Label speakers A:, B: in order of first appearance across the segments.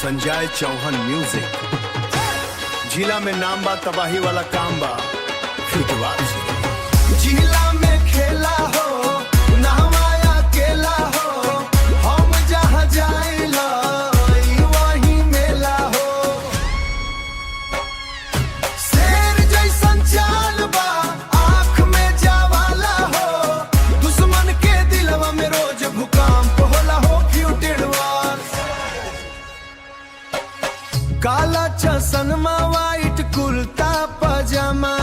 A: Sanjay Chauhan music. जिला में नाम बा, तबाही वाला काम बा, फिटवार जिला में खेला हो, नहवाया केला हो, हम जहाँ जाइला वही मेला हो। शेर जैसन चाल बा, आँख में जावाला हो, दुश्मन के दिलवा में रोज भूकंप होला हो। फ्यूटिडवार काला चश्मा, वाइट कुर्ता पजामा,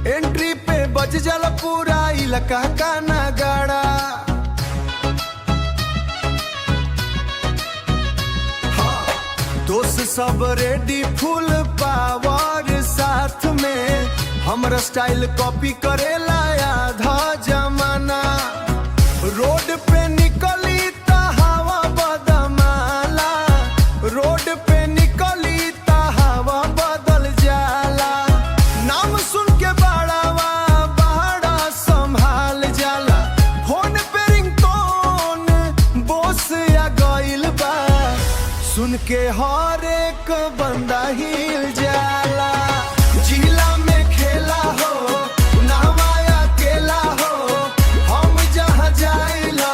A: एंट्री पे बज जाला पूरा इलाका का नगाड़ा। हाँ, दोस्त सब रेडी, फुल पावर साथ में, हमरा स्टाइल कॉपी करेला आधा जमाना। रोड पे निकली ता हवा बदमाला, रोड पे निकली ता हवा बदल जाला। नाम सुन के बड़ावा बड़ा संभाल जाला, फोन पे रिंगटोन बोस या गइल बा, सुन के हर एक बंदा हिल जाला। जिला में खेला हो, नहवाया केला हो, हम जहाँ जाइला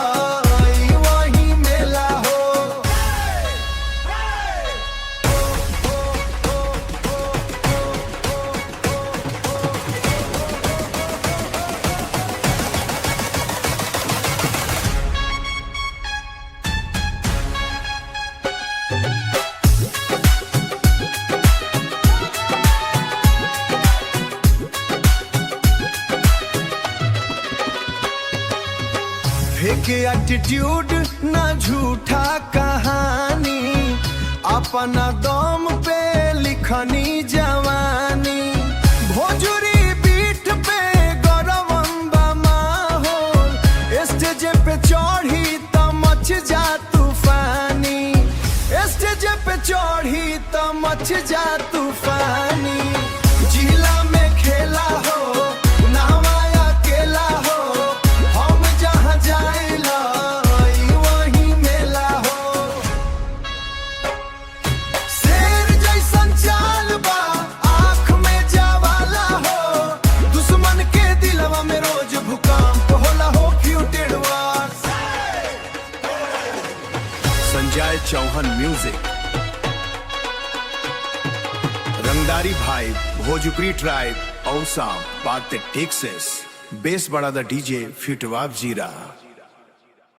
A: वही मेला हो। फेक एटीट्यूड ना झूठा कहानी, अपना दम पे लिखनी जवानी। भोजपुरी बीट पे गरवंबा माहौल, स्टेज पे चढ़ी त मच जा तूफानी, स्टेज पे चढ़ी त मच जा तूफानी। जिला में खेला हो, नहवाया केला हो, हम जहाँ जाइला वही मेला हो। शेर जैसन चाल बा, आँख में जावाला हो, दुश्मन के दिलवा में रोज भूकंप होला हो। फ्यूटिडवार संजय चौहान म्यूजिक। रंगदारी भाई, भोजपुरी ट्राइब, औसा बात टेक्सास, बेस बड़ा द डीजे फिटवाब जीरा।